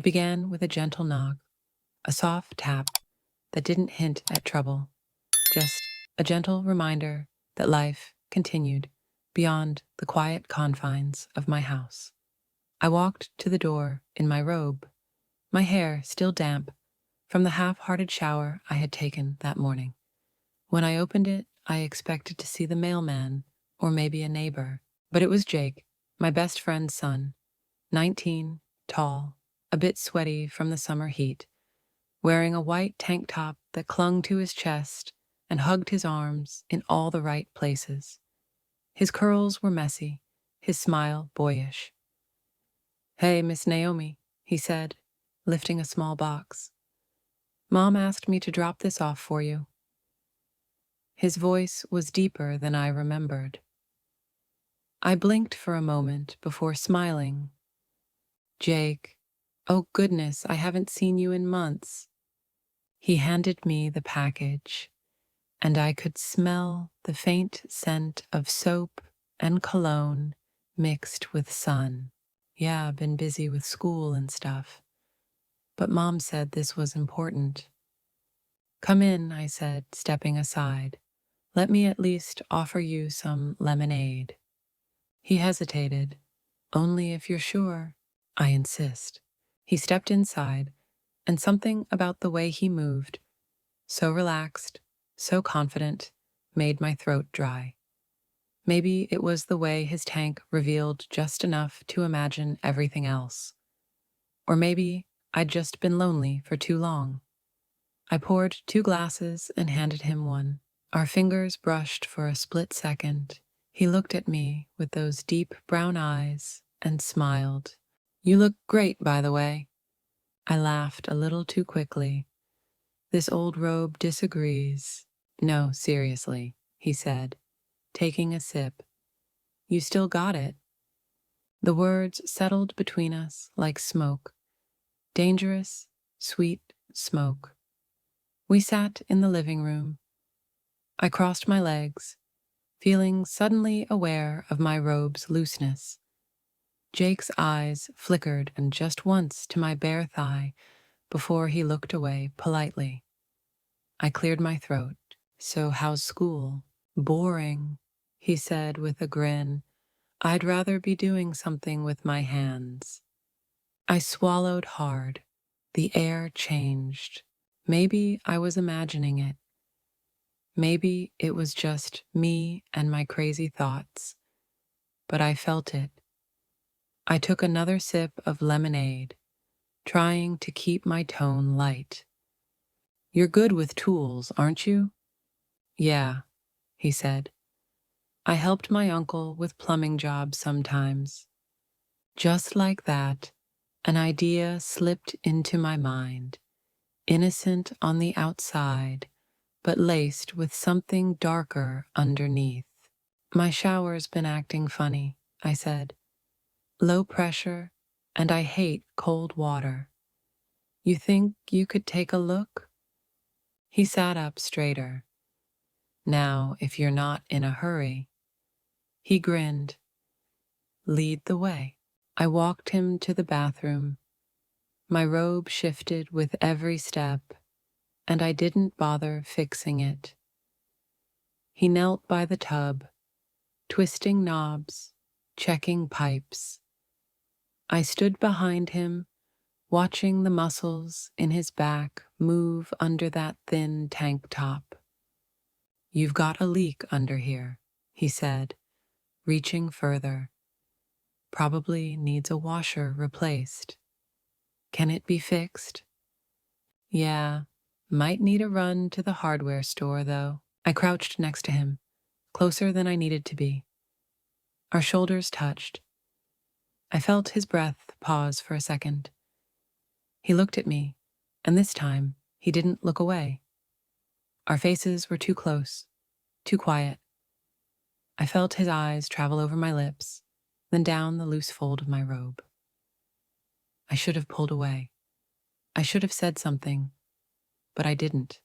began with a gentle knock, a soft tap that didn't hint at trouble, just a gentle reminder that life continued beyond the quiet confines of my house. I walked to the door in my robe, my hair still damp from the half-hearted shower I had taken that morning. When I opened it, I expected to see the mailman or maybe a neighbor, but it was Jake, my best friend's son, 19, tall, a bit sweaty from the summer heat, wearing a white tank top that clung to his chest and hugged his arms in all the right places. His curls were messy, his smile boyish. "Hey, Miss Naomi," he said, lifting a small box. "Mom asked me to drop this off for you." His voice was deeper than I remembered. I blinked for a moment before smiling. "Jake, oh goodness, I haven't seen you in months." He handed me the package, and I could smell the faint scent of soap and cologne mixed with sun. "Yeah, been busy with school and stuff. But Mom said this was important." "Come in," I said, stepping aside. "Let me at least offer you some lemonade." He hesitated. "Only if you're sure." "I insist." He stepped inside, and something about the way he moved, so relaxed, so confident, made my throat dry. Maybe it was the way his tank revealed just enough to imagine everything else. Or maybe I'd just been lonely for too long. I poured 2 glasses and handed him one. Our fingers brushed for a split second. He looked at me with those deep brown eyes and smiled. "You look great, by the way." I laughed a little too quickly. "This old robe disagrees." "No, seriously," he said, taking a sip. "You still got it." The words settled between us like smoke. Dangerous, sweet smoke. We sat in the living room. I crossed my legs, feeling suddenly aware of my robe's looseness. Jake's eyes flickered and just once to my bare thigh before he looked away politely. I cleared my throat. "So how's school?" "Boring," he said with a grin. "I'd rather be doing something with my hands." I swallowed hard. The air changed. Maybe I was imagining it. Maybe it was just me and my crazy thoughts. But I felt it. I took another sip of lemonade, trying to keep my tone light. "You're good with tools, aren't you?" "Yeah," he said. "I helped my uncle with plumbing jobs sometimes." Just like that, an idea slipped into my mind, innocent on the outside, but laced with something darker underneath. "My shower's been acting funny," I said. "Low pressure, and I hate cold water. You think you could take a look?" He sat up straighter. "Now, if you're not in a hurry." He grinned. "Lead the way." I walked him to the bathroom. My robe shifted with every step, and I didn't bother fixing it. He knelt by the tub, twisting knobs, checking pipes. I stood behind him, watching the muscles in his back move under that thin tank top. "You've got a leak under here," he said, reaching further. "Probably needs a washer replaced. Can it be fixed?" "Yeah, might need a run to the hardware store, though." I crouched next to him, closer than I needed to be. Our shoulders touched. I felt his breath pause for a second. He looked at me, and this time he didn't look away. Our faces were too close, too quiet. I felt his eyes travel over my lips, then down the loose fold of my robe. I should have pulled away. I should have said something, but I didn't.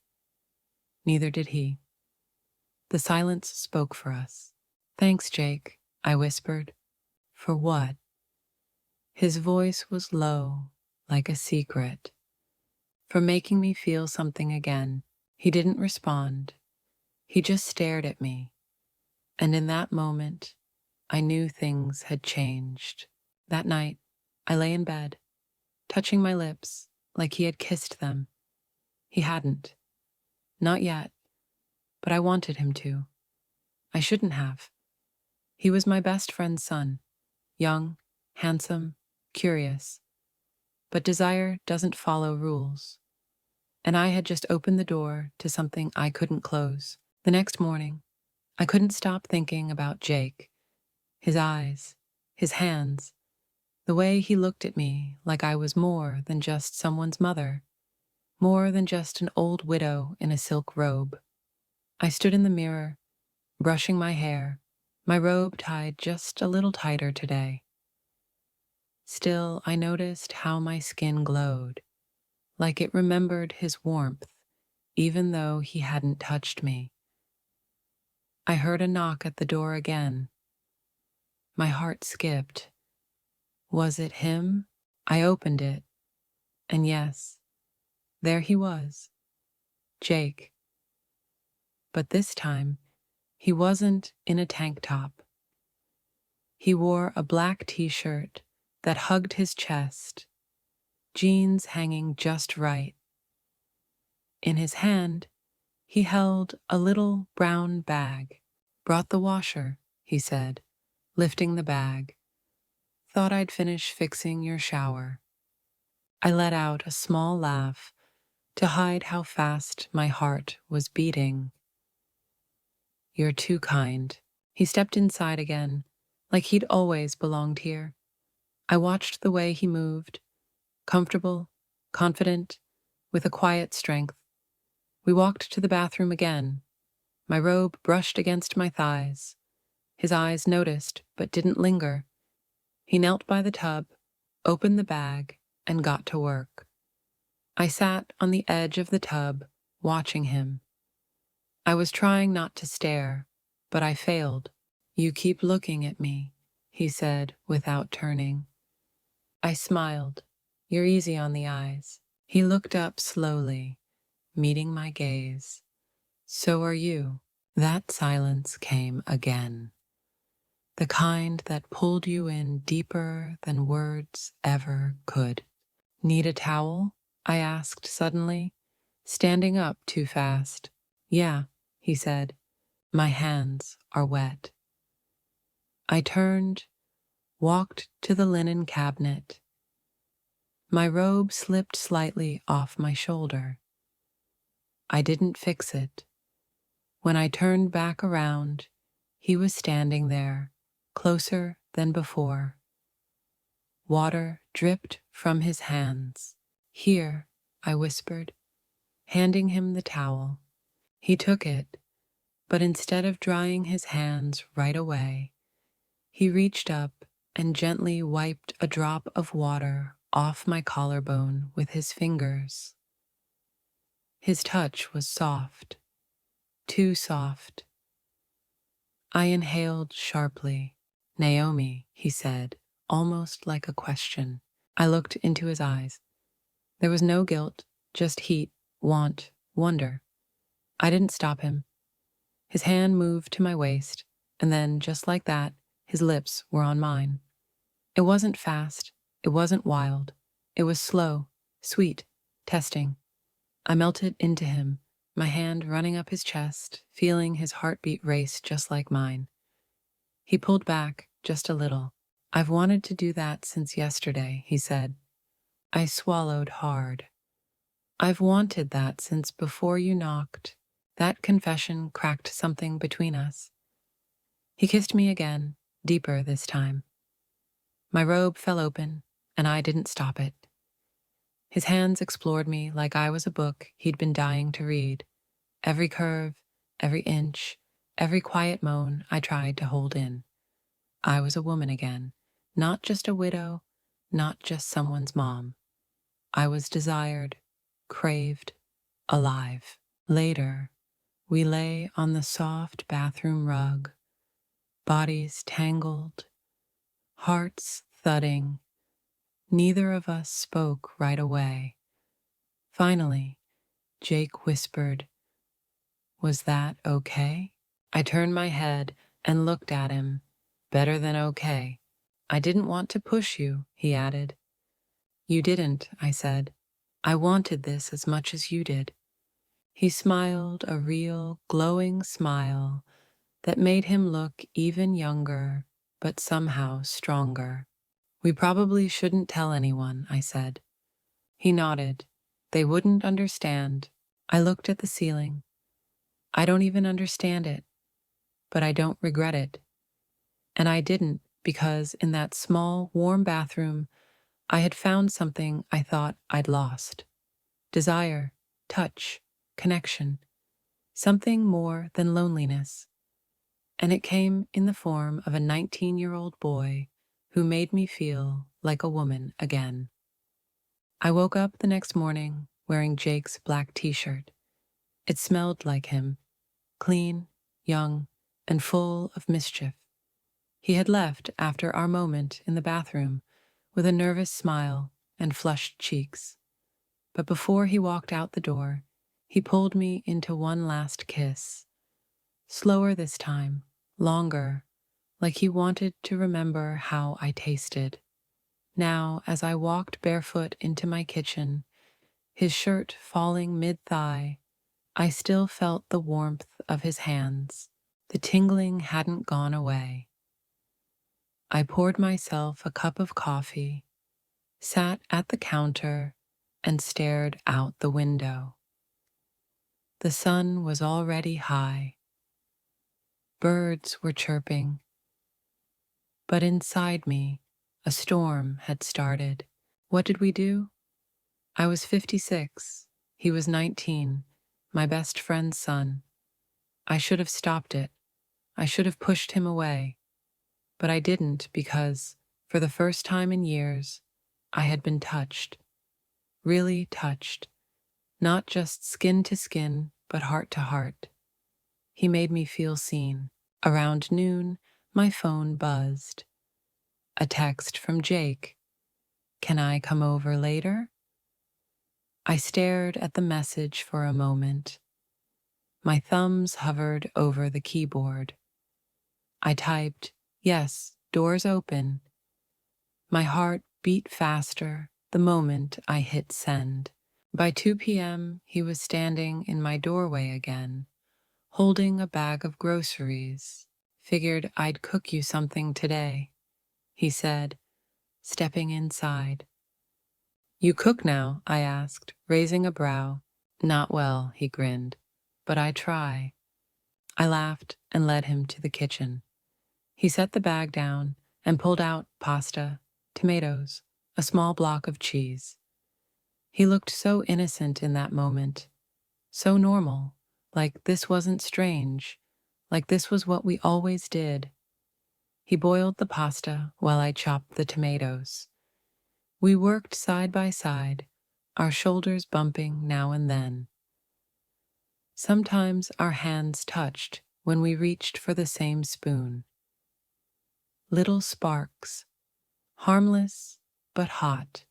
Neither did he. The silence spoke for us. "Thanks, Jake," I whispered. "For what?" His voice was low, like a secret, for making me feel something again. He didn't respond. He just stared at me. And in that moment, I knew things had changed. That night, I lay in bed, touching my lips like he had kissed them. He hadn't. Not yet, but I wanted him to. I shouldn't have. He was my best friend's son, young, handsome, curious. But desire doesn't follow rules. And I had just opened the door to something I couldn't close. The next morning, I couldn't stop thinking about Jake, his eyes, his hands, the way he looked at me like I was more than just someone's mother, more than just an old widow in a silk robe. I stood in the mirror, brushing my hair, my robe tied just a little tighter today. Still, I noticed how my skin glowed, like it remembered his warmth, even though he hadn't touched me. I heard a knock at the door again. My heart skipped. Was it him? I opened it, and yes, there he was, Jake. But this time, he wasn't in a tank top. He wore a black t-shirt that hugged his chest, jeans hanging just right. In his hand, he held a little brown bag. Brought the washer, he said, lifting the bag. Thought I'd finish fixing your shower. I let out a small laugh to hide how fast my heart was beating. You're too kind. He stepped inside again, like he'd always belonged here. I watched the way he moved, comfortable, confident, with a quiet strength. We walked to the bathroom again. My robe brushed against my thighs. His eyes noticed, but didn't linger. He knelt by the tub, opened the bag, and got to work. I sat on the edge of the tub, watching him. I was trying not to stare, but I failed. You keep looking at me, he said without turning. I smiled. You're easy on the eyes. He looked up slowly, meeting my gaze. So are you. That silence came again. The kind that pulled you in deeper than words ever could. Need a towel? I asked suddenly, standing up too fast. Yeah, he said. My hands are wet. I turned, walked to the linen cabinet. My robe slipped slightly off my shoulder. I didn't fix it. When I turned back around, he was standing there, closer than before. Water dripped from his hands. Here, I whispered, handing him the towel. He took it, but instead of drying his hands right away, he reached up and gently wiped a drop of water off my collarbone with his fingers. His touch was soft, too soft. I inhaled sharply. Naomi, he said, almost like a question. I looked into his eyes. There was no guilt, just heat, want, wonder. I didn't stop him. His hand moved to my waist, and then, just like that, his lips were on mine. It wasn't fast, it wasn't wild. It was slow, sweet, testing. I melted into him, my hand running up his chest, feeling his heartbeat race just like mine. He pulled back just a little. I've wanted to do that since yesterday, he said. I swallowed hard. I've wanted that since before you knocked. That confession cracked something between us. He kissed me again, deeper this time. My robe fell open, and I didn't stop it. His hands explored me like I was a book he'd been dying to read. Every curve, every inch, every quiet moan I tried to hold in. I was a woman again, not just a widow, not just someone's mom. I was desired, craved, alive. Later, we lay on the soft bathroom rug, bodies tangled, hearts thudding, Neither of us spoke right away. Finally, Jake whispered, "Was that okay?" I turned my head and looked at him. "Better than okay." "I didn't want to push you," he added. "You didn't," I said. "I wanted this as much as you did." He smiled a real, glowing smile that made him look even younger, but somehow stronger. "We probably shouldn't tell anyone," I said. He nodded. "They wouldn't understand." I looked at the ceiling. "I don't even understand it, but I don't regret it." And I didn't, because in that small, warm bathroom, I had found something I thought I'd lost. Desire, touch, connection, something more than loneliness. And it came in the form of a 19-year-old boy who made me feel like a woman again. I woke up the next morning wearing Jake's black t-shirt. It smelled like him, clean, young, and full of mischief. He had left after our moment in the bathroom with a nervous smile and flushed cheeks. But before he walked out the door, he pulled me into one last kiss. Slower this time, longer, like he wanted to remember how I tasted. Now, as I walked barefoot into my kitchen, his shirt falling mid-thigh, I still felt the warmth of his hands. The tingling hadn't gone away. I poured myself a cup of coffee, sat at the counter, and stared out the window. The sun was already high. Birds were chirping. But inside me, a storm had started. What did we do? I was 56. He was 19, my best friend's son. I should have stopped it. I should have pushed him away. But I didn't because, for the first time in years, I had been touched. Really touched. Not just skin to skin, but heart to heart. He made me feel seen. Around noon, my phone buzzed. A text from Jake. "Can I come over later?" I stared at the message for a moment. My thumbs hovered over the keyboard. I typed, "Yes, doors open." My heart beat faster the moment I hit send. By 2 p.m., he was standing in my doorway again, holding a bag of groceries. "Figured I'd cook you something today," he said, stepping inside. "You cook now?" I asked, raising a brow. "Not well," he grinned, "but I try." I laughed and led him to the kitchen. He set the bag down and pulled out pasta, tomatoes, a small block of cheese. He looked so innocent in that moment, so normal, like this wasn't strange, like this was what we always did. He boiled the pasta while I chopped the tomatoes. We worked side by side, our shoulders bumping now and then. Sometimes our hands touched when we reached for the same spoon. Little sparks, harmless but hot.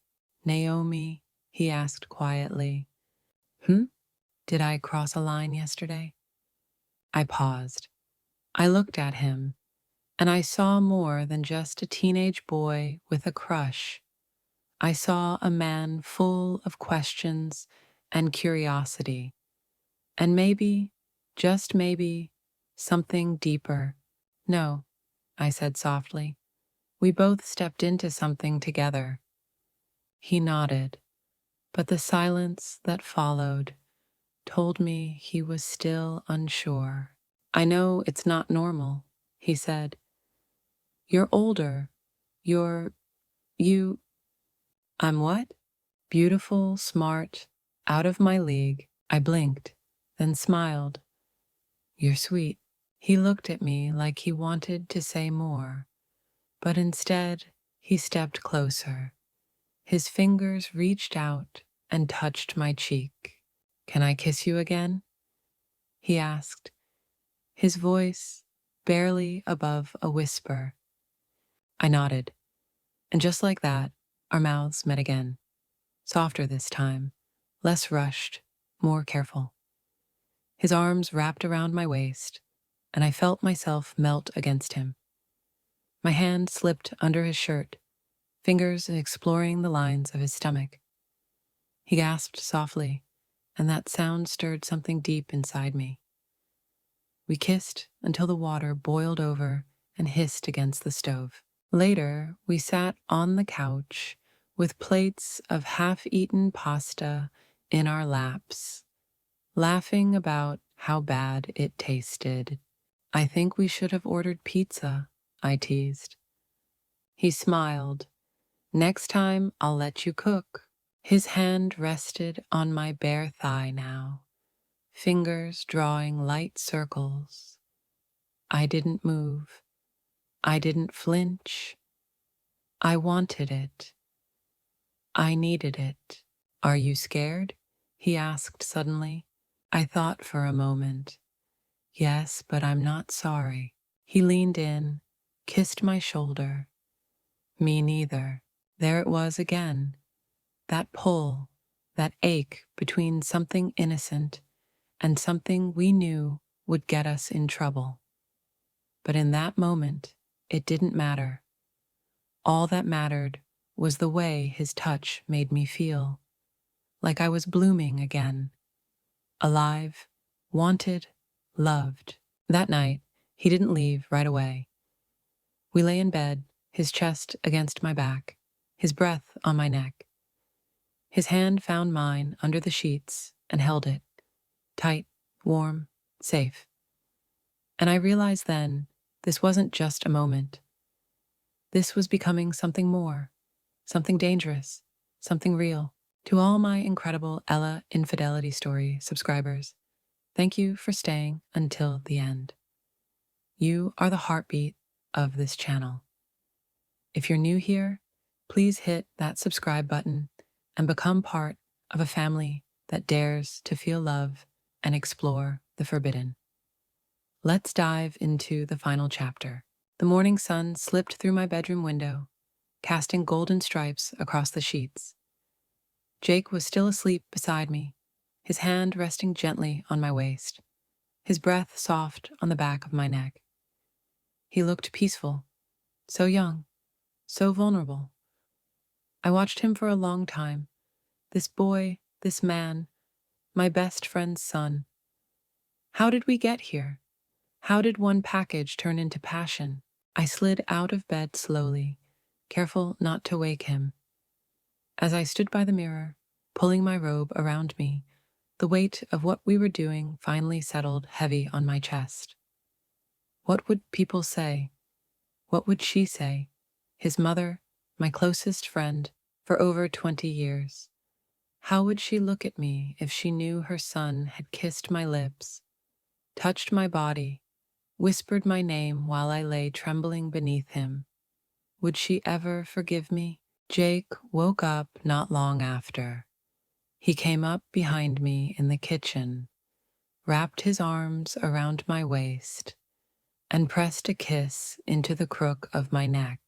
"Naomi," he asked quietly. "Hmm? Did I cross a line yesterday?" I paused. I looked at him, and I saw more than just a teenage boy with a crush. I saw a man full of questions and curiosity, and maybe, just maybe, something deeper. "No," I said softly. "We both stepped into something together." He nodded, but the silence that followed told me he was still unsure. "I know it's not normal," he said. "You're older. You're... you..." "I'm what?" "Beautiful, smart, out of my league." I blinked, then smiled. "You're sweet." He looked at me like he wanted to say more, but instead he stepped closer. His fingers reached out and touched my cheek. "Can I kiss you again?" he asked, his voice barely above a whisper. I nodded, and just like that, Our mouths met again, softer this time, less rushed, more careful. His arms wrapped around my waist, and I felt myself melt against him. My hand slipped under his shirt, fingers exploring the lines of his stomach. He gasped softly, and that sound stirred something deep inside me. We kissed until the water boiled over and hissed against the stove. Later, we sat on the couch with plates of half-eaten pasta in our laps, laughing about how bad it tasted. I think we should have ordered pizza, I teased. He smiled. Next time, I'll let you cook. His hand rested on my bare thigh now, fingers drawing light circles. I didn't move. I didn't flinch. I wanted it. I needed it. Are you scared? He asked suddenly. I thought for a moment. Yes, but I'm not sorry. He leaned in, kissed my shoulder. Me neither. There it was again. That pull, that ache between something innocent and something we knew would get us in trouble. But in that moment, it didn't matter. All that mattered was the way his touch made me feel, like I was blooming again, alive, wanted, loved. That night, he didn't leave right away. We lay in bed, his chest against my back, his breath on my neck. His hand found mine under the sheets and held it, tight, warm, safe. And I realized then, this wasn't just a moment. This was becoming something more, something dangerous, something real. To all my incredible Ella Infidelity Story subscribers, thank you for staying until the end. You are the heartbeat of this channel. If you're new here, please hit that subscribe button and become part of a family that dares to feel love and explore the forbidden. Let's dive into the final chapter. The morning sun slipped through my bedroom window, casting golden stripes across the sheets. Jake was still asleep beside me, his hand resting gently on my waist, his breath soft on the back of my neck. He looked peaceful, so young, so vulnerable. I watched him for a long time. This boy, this man, my best friend's son. How did we get here? How did one package turn into passion? I slid out of bed slowly, careful not to wake him. As I stood by the mirror, pulling my robe around me, the weight of what we were doing finally settled heavy on my chest. What would people say? What would she say? His mother, my closest friend for over 20 years. How would she look at me if she knew her son had kissed my lips, touched my body, whispered my name while I lay trembling beneath him? Would she ever forgive me? Jake woke up not long after. He came up behind me in the kitchen, wrapped his arms around my waist, and pressed a kiss into the crook of my neck.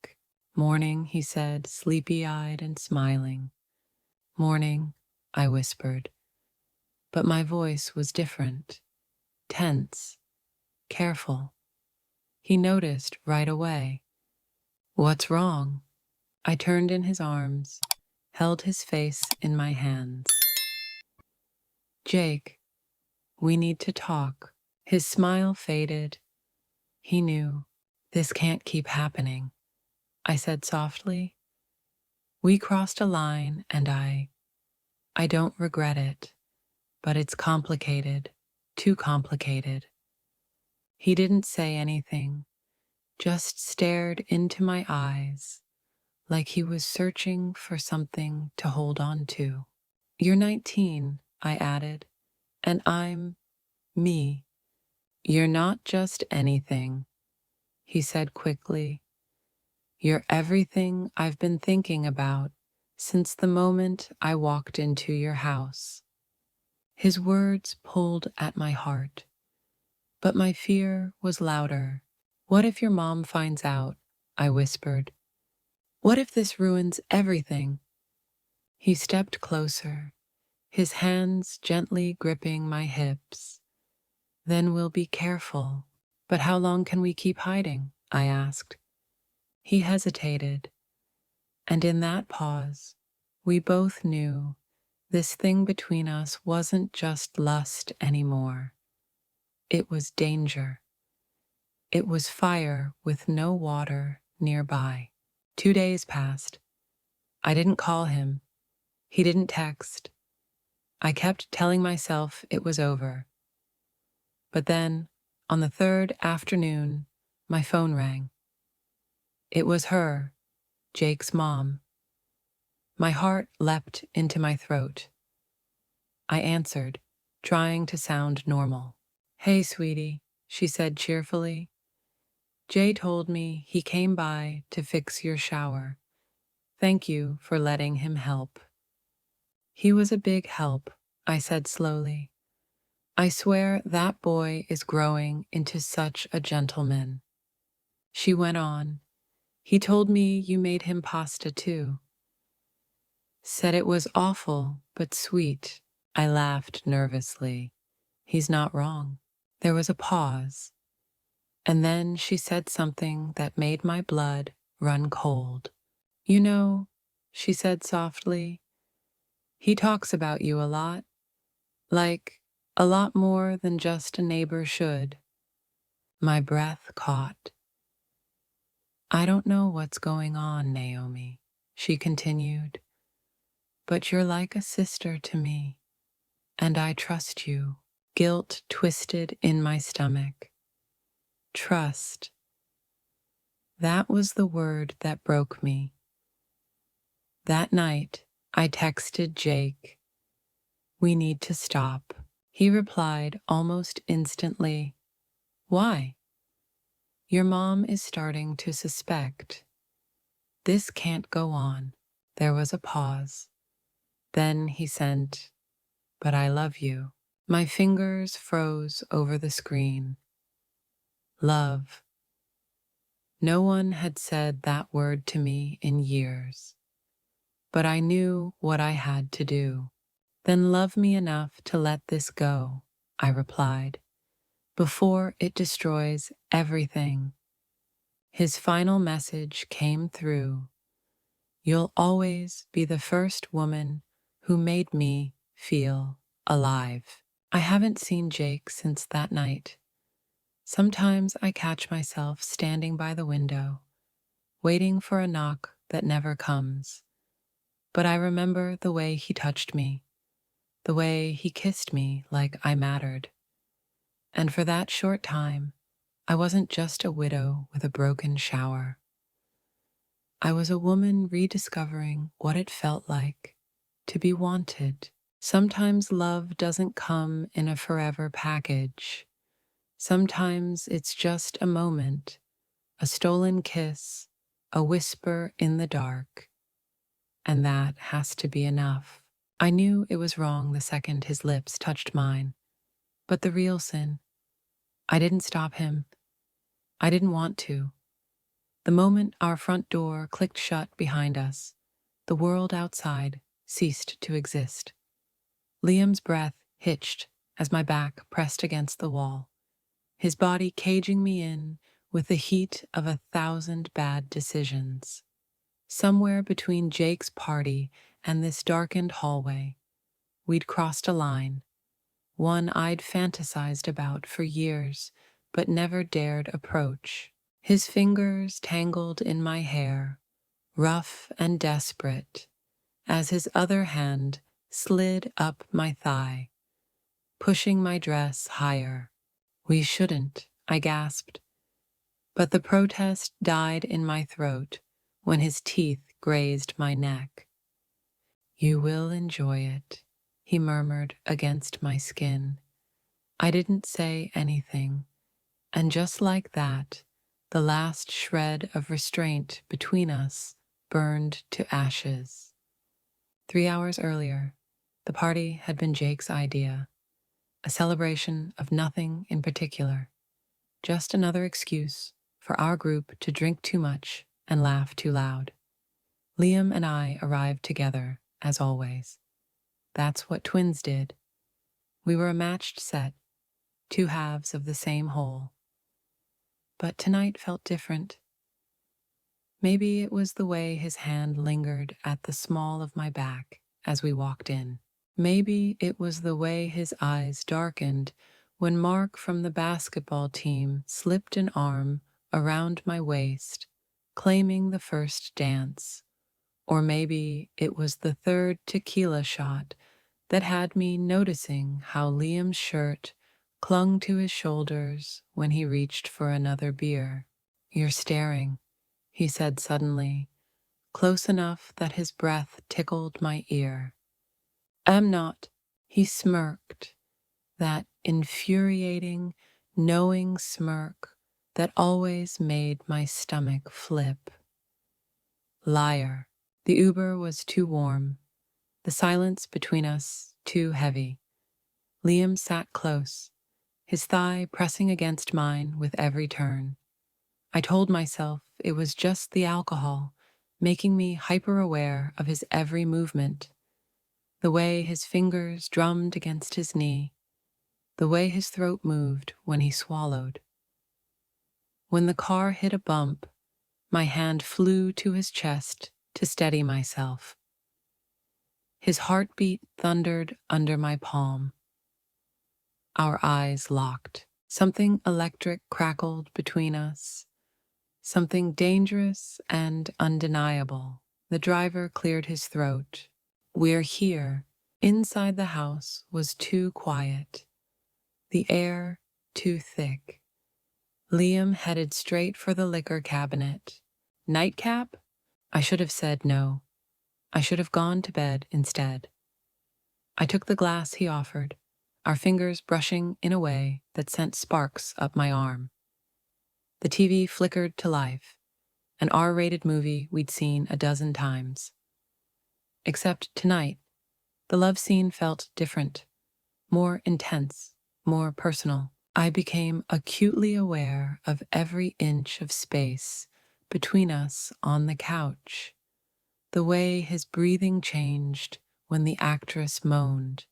Morning, he said, sleepy-eyed and smiling. Morning, I whispered. But my voice was different, tense, careful. He noticed right away. What's wrong? I turned in his arms, held his face in my hands. Jake, we need to talk. His smile faded. He knew. This can't keep happening, I said softly. We crossed a line and I don't regret it, but it's complicated, too complicated. He didn't say anything, just stared into my eyes like he was searching for something to hold on to. You're 19, I added, and I'm me. You're not just anything, he said quickly. You're everything I've been thinking about since the moment I walked into your house. His words pulled at my heart, but my fear was louder. What if your mom finds out? I whispered. What if this ruins everything? He stepped closer, his hands gently gripping my hips. Then we'll be careful. But how long can we keep hiding? I asked. He hesitated, and in that pause, we both knew this thing between us wasn't just lust anymore. It was danger. It was fire with no water nearby. 2 days passed. I didn't call him. He didn't text. I kept telling myself it was over. But then, on the third afternoon, my phone rang. It was her, Jake's mom. My heart leapt into my throat. I answered, trying to sound normal. "Hey, sweetie," she said cheerfully. "Jay told me he came by to fix your shower. Thank you for letting him help." "He was a big help," I said slowly. "I swear that boy is growing into such a gentleman." She went on. "He told me you made him pasta too. Said it was awful, but sweet." I laughed nervously. He's not wrong. There was a pause, and then she said something that made my blood run cold. "You know," she said softly, "he talks about you a lot. Like, a lot more than just a neighbor should." My breath caught. "I don't know what's going on, Naomi," she continued, "but you're like a sister to me, and I trust you." Guilt twisted in my stomach. Trust. That was the word that broke me. That night, I texted Jake, "We need to stop." He replied almost instantly, "Why?" "Your mom is starting to suspect. This can't go on." There was a pause. Then he sent, "But I love you." My fingers froze over the screen. Love. No one had said that word to me in years. But I knew what I had to do. "Then love me enough to let this go," I replied, "before it destroys everything." His final message came through. "You'll always be the first woman who made me feel alive." I haven't seen Jake since that night. Sometimes I catch myself standing by the window, waiting for a knock that never comes. But I remember the way he touched me, the way he kissed me like I mattered. And for that short time, I wasn't just a widow with a broken shower. I was a woman rediscovering what it felt like to be wanted. Sometimes love doesn't come in a forever package. Sometimes it's just a moment, a stolen kiss, a whisper in the dark, and that has to be enough. I knew it was wrong the second his lips touched mine, but the real sin, I didn't stop him. I didn't want to. The moment our front door clicked shut behind us, the world outside ceased to exist. Liam's breath hitched as my back pressed against the wall, his body caging me in with the heat of 1,000 bad decisions. Somewhere between Jake's party and this darkened hallway, we'd crossed a line, one I'd fantasized about for years but never dared approach. His fingers tangled in my hair, rough and desperate, as his other hand slid up my thigh, pushing my dress higher. "We shouldn't," I gasped, but the protest died in my throat when his teeth grazed my neck. "You will enjoy it," he murmured against my skin. I didn't say anything, and just like that, the last shred of restraint between us burned to ashes. 3 hours earlier, the party had been Jake's idea, a celebration of nothing in particular, just another excuse for our group to drink too much and laugh too loud. Liam and I arrived together, as always. That's what twins did. We were a matched set, two halves of the same whole. But tonight felt different. Maybe it was the way his hand lingered at the small of my back as we walked in. Maybe it was the way his eyes darkened when Mark from the basketball team slipped an arm around my waist, claiming the first dance. Or maybe it was the third tequila shot that had me noticing how Liam's shirt clung to his shoulders when he reached for another beer. "You're staring," he said suddenly, close enough that his breath tickled my ear. "Am not," he smirked, that infuriating, knowing smirk that always made my stomach flip. Liar. The Uber was too warm, the silence between us too heavy. Liam sat close, his thigh pressing against mine with every turn. I told myself it was just the alcohol, making me hyper-aware of his every movement. The way his fingers drummed against his knee, the way his throat moved when he swallowed. When the car hit a bump, my hand flew to his chest to steady myself. His heartbeat thundered under my palm. Our eyes locked. Something electric crackled between us, something dangerous and undeniable. The driver cleared his throat. "We're here." Inside the house was too quiet, the air too thick. Liam headed straight for the liquor cabinet. "Nightcap?" I should have said no. I should have gone to bed instead. I took the glass he offered, our fingers brushing in a way that sent sparks up my arm. The TV flickered to life, an R-rated movie we'd seen a dozen times. Except tonight, the love scene felt different, more intense, more personal. I became acutely aware of every inch of space between us on the couch, the way his breathing changed when the actress moaned,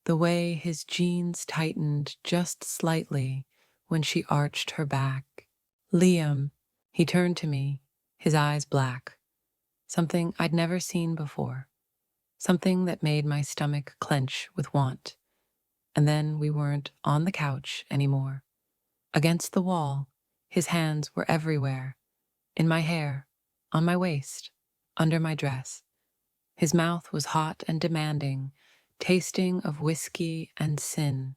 the way his jeans tightened just slightly when she arched her back. "Liam," he turned to me, his eyes black, something I'd never seen before, something that made my stomach clench with want. And then we weren't on the couch anymore. Against the wall, his hands were everywhere, in my hair, on my waist, under my dress. His mouth was hot and demanding, tasting of whiskey and sin.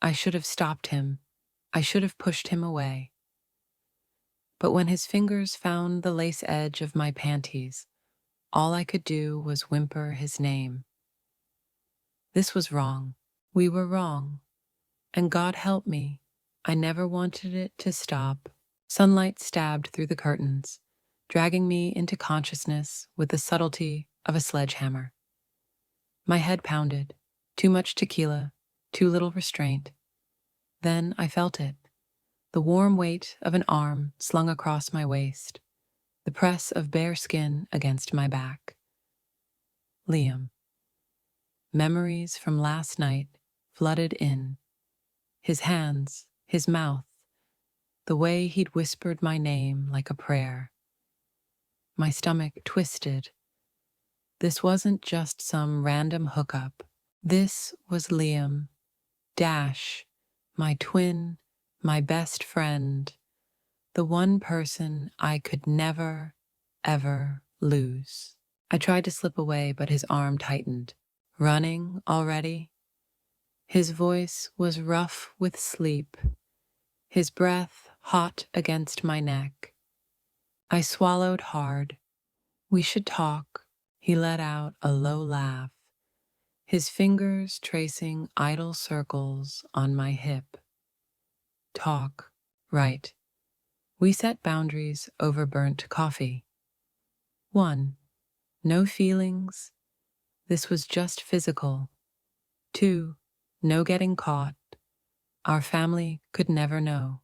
I should have stopped him. I should have pushed him away. But when his fingers found the lace edge of my panties, all I could do was whimper his name. This was wrong. We were wrong. And God help me, I never wanted it to stop. Sunlight stabbed through the curtains, dragging me into consciousness with the subtlety of a sledgehammer. My head pounded, too much tequila, too little restraint. Then I felt it, the warm weight of an arm slung across my waist, the press of bare skin against my back. Liam. Memories from last night flooded in. His hands, his mouth, the way he'd whispered my name like a prayer. My stomach twisted. This wasn't just some random hookup. This was Liam, Dash, my twin, my best friend, the one person I could never, ever lose. I tried to slip away, but his arm tightened. "Running already?" His voice was rough with sleep, his breath hot against my neck. I swallowed hard. "We should talk." He let out a low laugh, his fingers tracing idle circles on my hip. Talk. Right. We set boundaries over burnt coffee. 1. No feelings. This was just physical. 2. No getting caught. Our family could never know.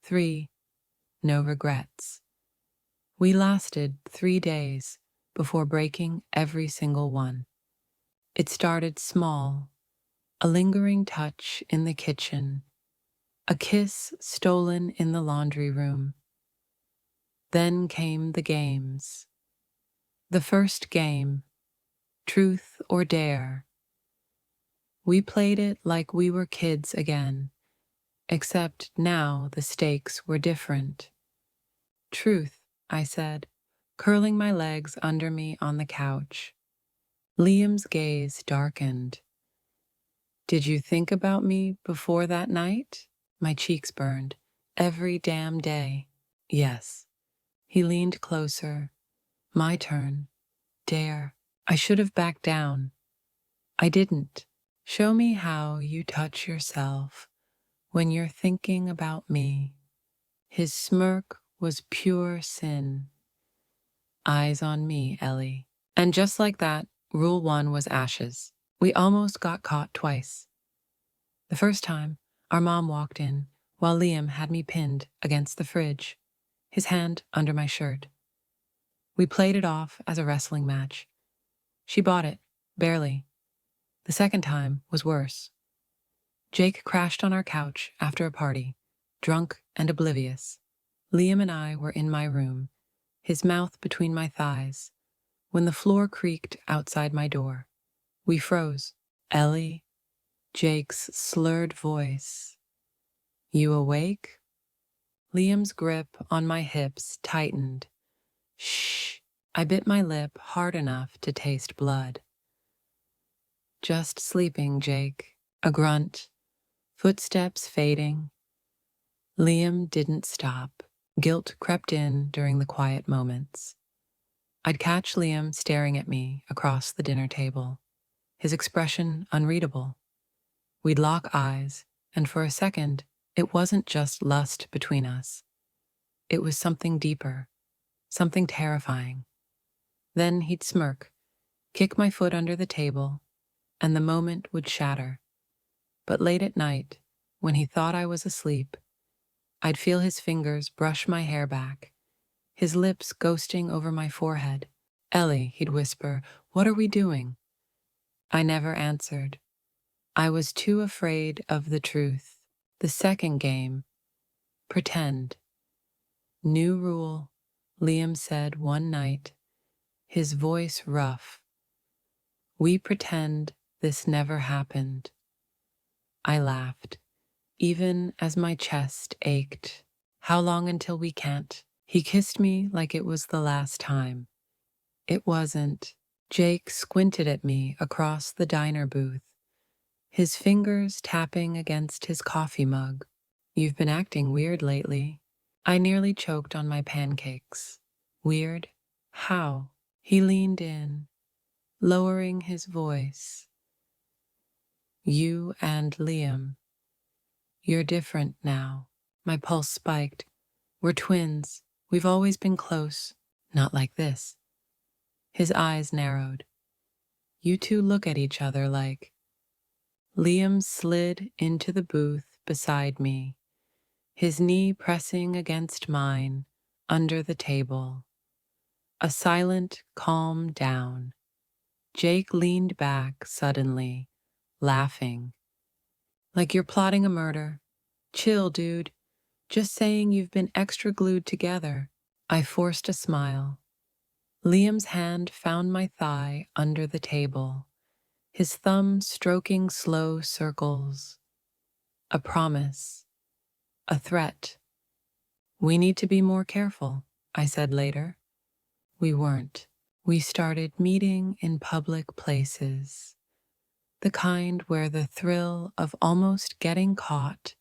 3. No regrets. We lasted 3 days before breaking every single one. It started small, a lingering touch in the kitchen, a kiss stolen in the laundry room. Then came the games. The first game, Truth or Dare. We played it like we were kids again, except now the stakes were different. Truth, I said, curling my legs under me on the couch. Liam's gaze darkened. Did you think about me before that night? My cheeks burned. Every damn day. Yes. He leaned closer. My turn. Dare. I should have backed down. I didn't. Show me how you touch yourself when you're thinking about me. His smirk was pure sin. Eyes on me, Ellie. And just like that, Rule 1 was ashes. We almost got caught twice. The first time, our mom walked in while Liam had me pinned against the fridge, his hand under my shirt. We played it off as a wrestling match. She bought it, barely. The second time was worse. Jake crashed on our couch after a party, drunk and oblivious. Liam and I were in my room, his mouth between my thighs, when the floor creaked outside my door. We froze. Ellie, Jake's slurred voice. You awake? Liam's grip on my hips tightened. Shh. I bit my lip hard enough to taste blood. Just sleeping, Jake. A grunt. Footsteps fading. Liam didn't stop. Guilt crept in during the quiet moments. I'd catch Liam staring at me across the dinner table, his expression unreadable. We'd lock eyes, and for a second, it wasn't just lust between us. It was something deeper, something terrifying. Then he'd smirk, kick my foot under the table, and the moment would shatter. But late at night, when he thought I was asleep, I'd feel his fingers brush my hair back, his lips ghosting over my forehead. Ellie, he'd whisper, what are we doing? I never answered. I was too afraid of the truth. The second game, pretend. New rule, Liam said one night, his voice rough. We pretend this never happened. I laughed, even as my chest ached. How long until we can't? He kissed me like it was the last time. It wasn't. Jake squinted at me across the diner booth, his fingers tapping against his coffee mug. You've been acting weird lately. I nearly choked on my pancakes. Weird? How? He leaned in, lowering his voice. You and Liam. You're different now. My pulse spiked. We're twins. We've always been close. Not like this. His eyes narrowed. You two look at each other like... Liam slid into the booth beside me, his knee pressing against mine under the table. A silent calm down. Jake leaned back suddenly, laughing. Like you're plotting a murder. Chill, dude. Just saying you've been extra glued together. I forced a smile. Liam's hand found my thigh under the table, his thumb stroking slow circles. A promise. A threat. We need to be more careful, I said later. We weren't. We started meeting in public places, the kind where the thrill of almost getting caught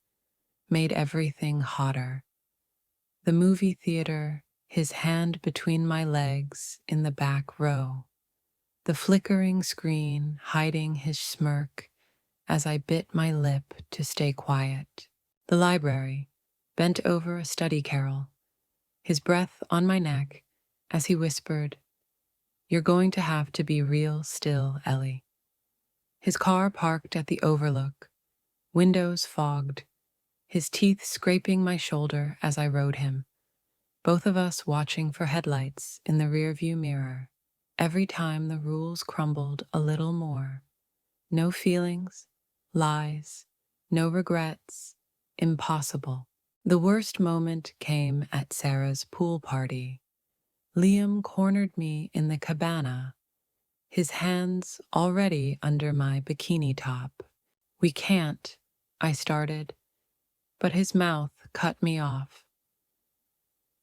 made everything hotter. The movie theater, his hand between my legs in the back row, the flickering screen hiding his smirk as I bit my lip to stay quiet. The library, bent over a study Carol, his breath on my neck as he whispered, You're going to have to be real still, Ellie. His car parked at the overlook, windows fogged, his teeth scraping my shoulder as I rode him. both of us watching for headlights in the rearview mirror. Every time the rules crumbled a little more. No feelings, lies, no regrets, impossible. The worst moment came at Sarah's pool party. Liam cornered me in the cabana, his hands already under my bikini top. "We can't," I started, but his mouth cut me off.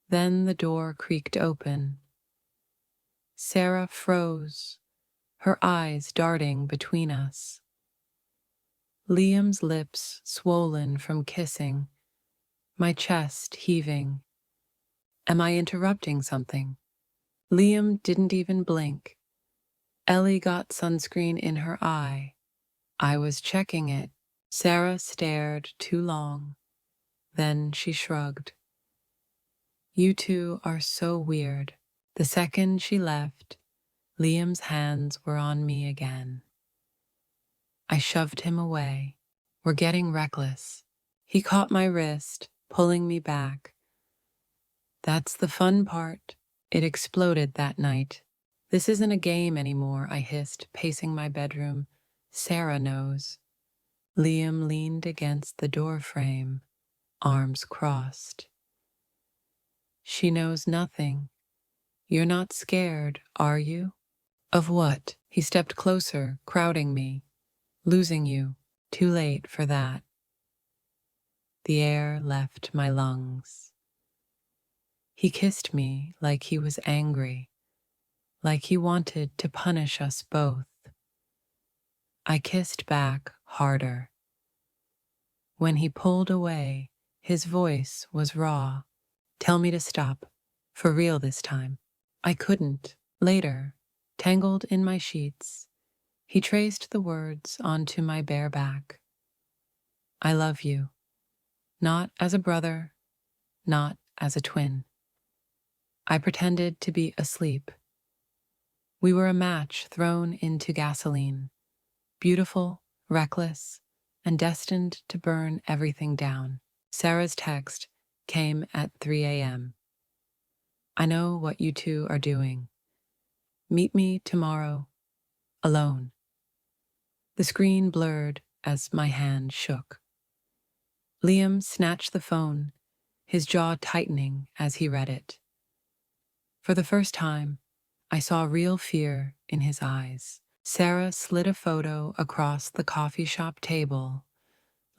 Then the door creaked open. Sarah froze, her eyes darting between us. Liam's lips swollen from kissing, my chest heaving. Am I interrupting something? Liam didn't even blink. Ellie got sunscreen in her eye. I was checking it. Sarah stared too long. Then she shrugged. "You two are so weird." The second she left, Liam's hands were on me again. I shoved him away. "We're getting reckless." He caught my wrist, pulling me back. "That's the fun part." It exploded that night. "This isn't a game anymore," I hissed, pacing my bedroom. "Sarah knows." Liam leaned against the doorframe, arms crossed. "She knows nothing. You're not scared, are you?" "Of what?" He stepped closer, crowding me. "Losing you. Too late for that." The air left my lungs. He kissed me like he was angry, like he wanted to punish us both. I kissed back harder. When he pulled away, his voice was raw. "Tell me to stop. For real this time." I couldn't. Later, tangled in my sheets, he traced the words onto my bare back. "I love you. Not as a brother, not as a twin." I pretended to be asleep. We were a match thrown into gasoline, beautiful, reckless, and destined to burn everything down. Sarah's text came at 3 a.m. "I know what you two are doing. Meet me tomorrow, alone." The screen blurred as my hand shook. Liam snatched the phone, his jaw tightening as he read it. For the first time, I saw real fear in his eyes. Sarah slid a photo across the coffee shop table,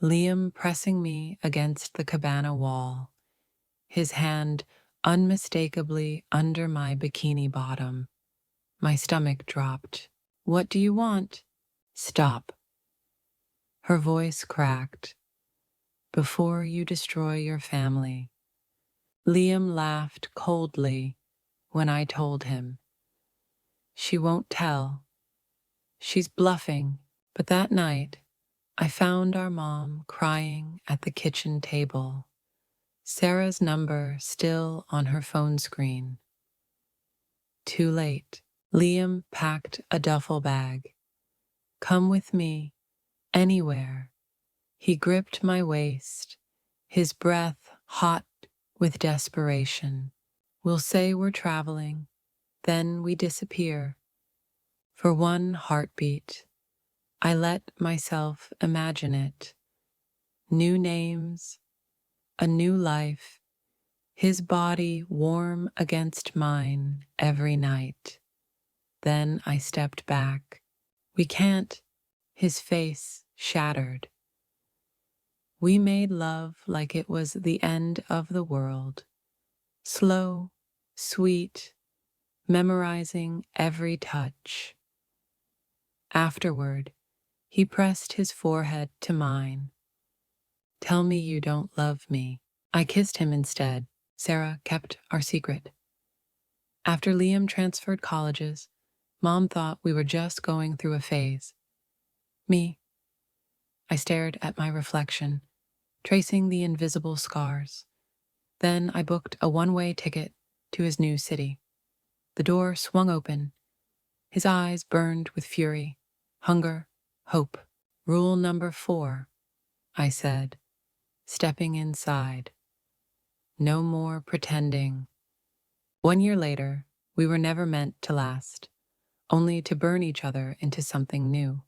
Liam pressing me against the cabana wall, his hand unmistakably under my bikini bottom. My stomach dropped. "What do you want?" "Stop." Her voice cracked. "Before you destroy your family." Liam laughed coldly when I told him. "She won't tell. She's bluffing." But that night, I found our mom crying at the kitchen table, Sarah's number still on her phone screen. Too late. Liam packed a duffel bag. "Come with me, anywhere." He gripped my waist, his breath hot with desperation. "We'll say we're traveling, then we disappear." For one heartbeat, I let myself imagine it. New names, a new life, his body warm against mine every night. Then I stepped back. "We can't." His face shattered. We made love like it was the end of the world. Slow, sweet, memorizing every touch. Afterward, he pressed his forehead to mine. "Tell me you don't love me." I kissed him instead. Sarah kept our secret. After Liam transferred colleges, Mom thought we were just going through a phase. Me. I stared at my reflection, tracing the invisible scars. Then I booked a one-way ticket to his new city. The door swung open. His eyes burned with fury, hunger, hope. "Rule number 4, I said, stepping inside. No more pretending. 1 year later, we were never meant to last, only to burn each other into something new.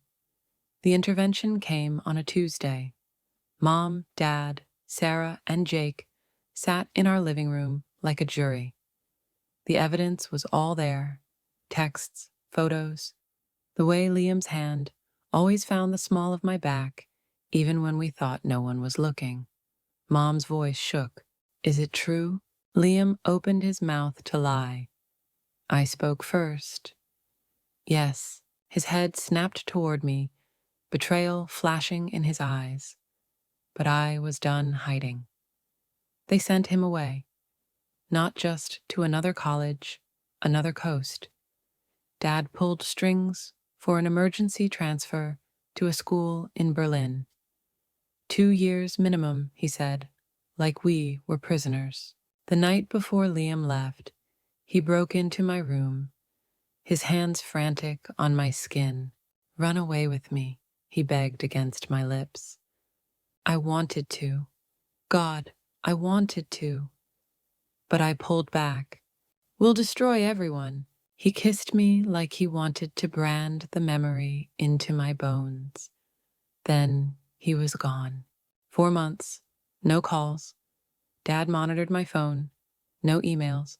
The intervention came on a Tuesday. Mom, Dad, Sarah, and Jake sat in our living room like a jury. The evidence was all there: texts, photos, the way Liam's hand always found the small of my back, even when we thought no one was looking. Mom's voice shook. Is it true? Liam opened his mouth to lie. I spoke first. Yes. His head snapped toward me, betrayal flashing in his eyes. But I was done hiding. They sent him away. Not just to another college, another coast. Dad pulled strings for an emergency transfer to a school in Berlin. 2 years minimum, he said, like we were prisoners. The night before Liam left, he broke into my room, his hands frantic on my skin. Run away with me, he begged against my lips. I wanted to. God, I wanted to. But I pulled back. We'll destroy everyone. He kissed me like he wanted to brand the memory into my bones. Then he was gone. 4 months, no calls. Dad monitored my phone, no emails.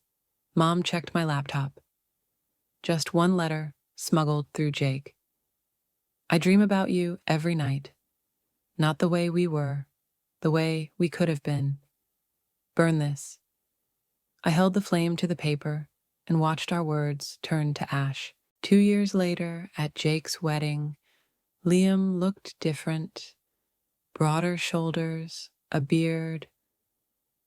Mom checked my laptop. Just one letter smuggled through Jake. I dream about you every night. Not the way we were, the way we could have been. Burn this. I held the flame to the paper and watched our words turn to ash. 2 years later, at Jake's wedding, Liam looked different. Broader shoulders, a beard,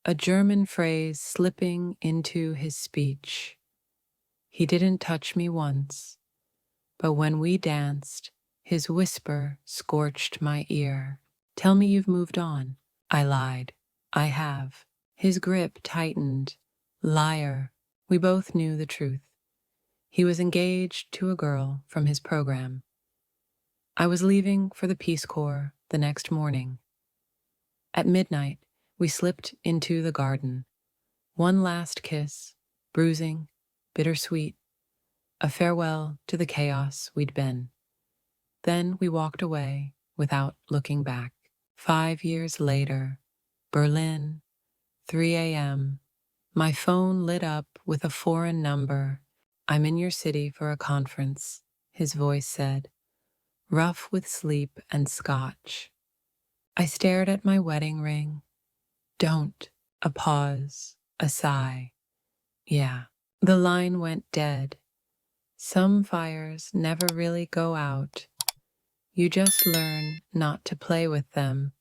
a German phrase slipping into his speech. He didn't touch me once, but when we danced, his whisper scorched my ear. Tell me you've moved on. I lied. I have. His grip tightened. Liar. We both knew the truth. He was engaged to a girl from his program. I was leaving for the Peace Corps the next morning. At midnight, we slipped into the garden. One last kiss, bruising, bittersweet, a farewell to the chaos we'd been. Then we walked away without looking back. 5 years later, Berlin, 3 a.m. My phone lit up with a foreign number. I'm in your city for a conference, his voice said, rough with sleep and scotch. I stared at my wedding ring. Don't. A pause, a sigh. Yeah. The line went dead. Some fires never really go out. You just learn not to play with them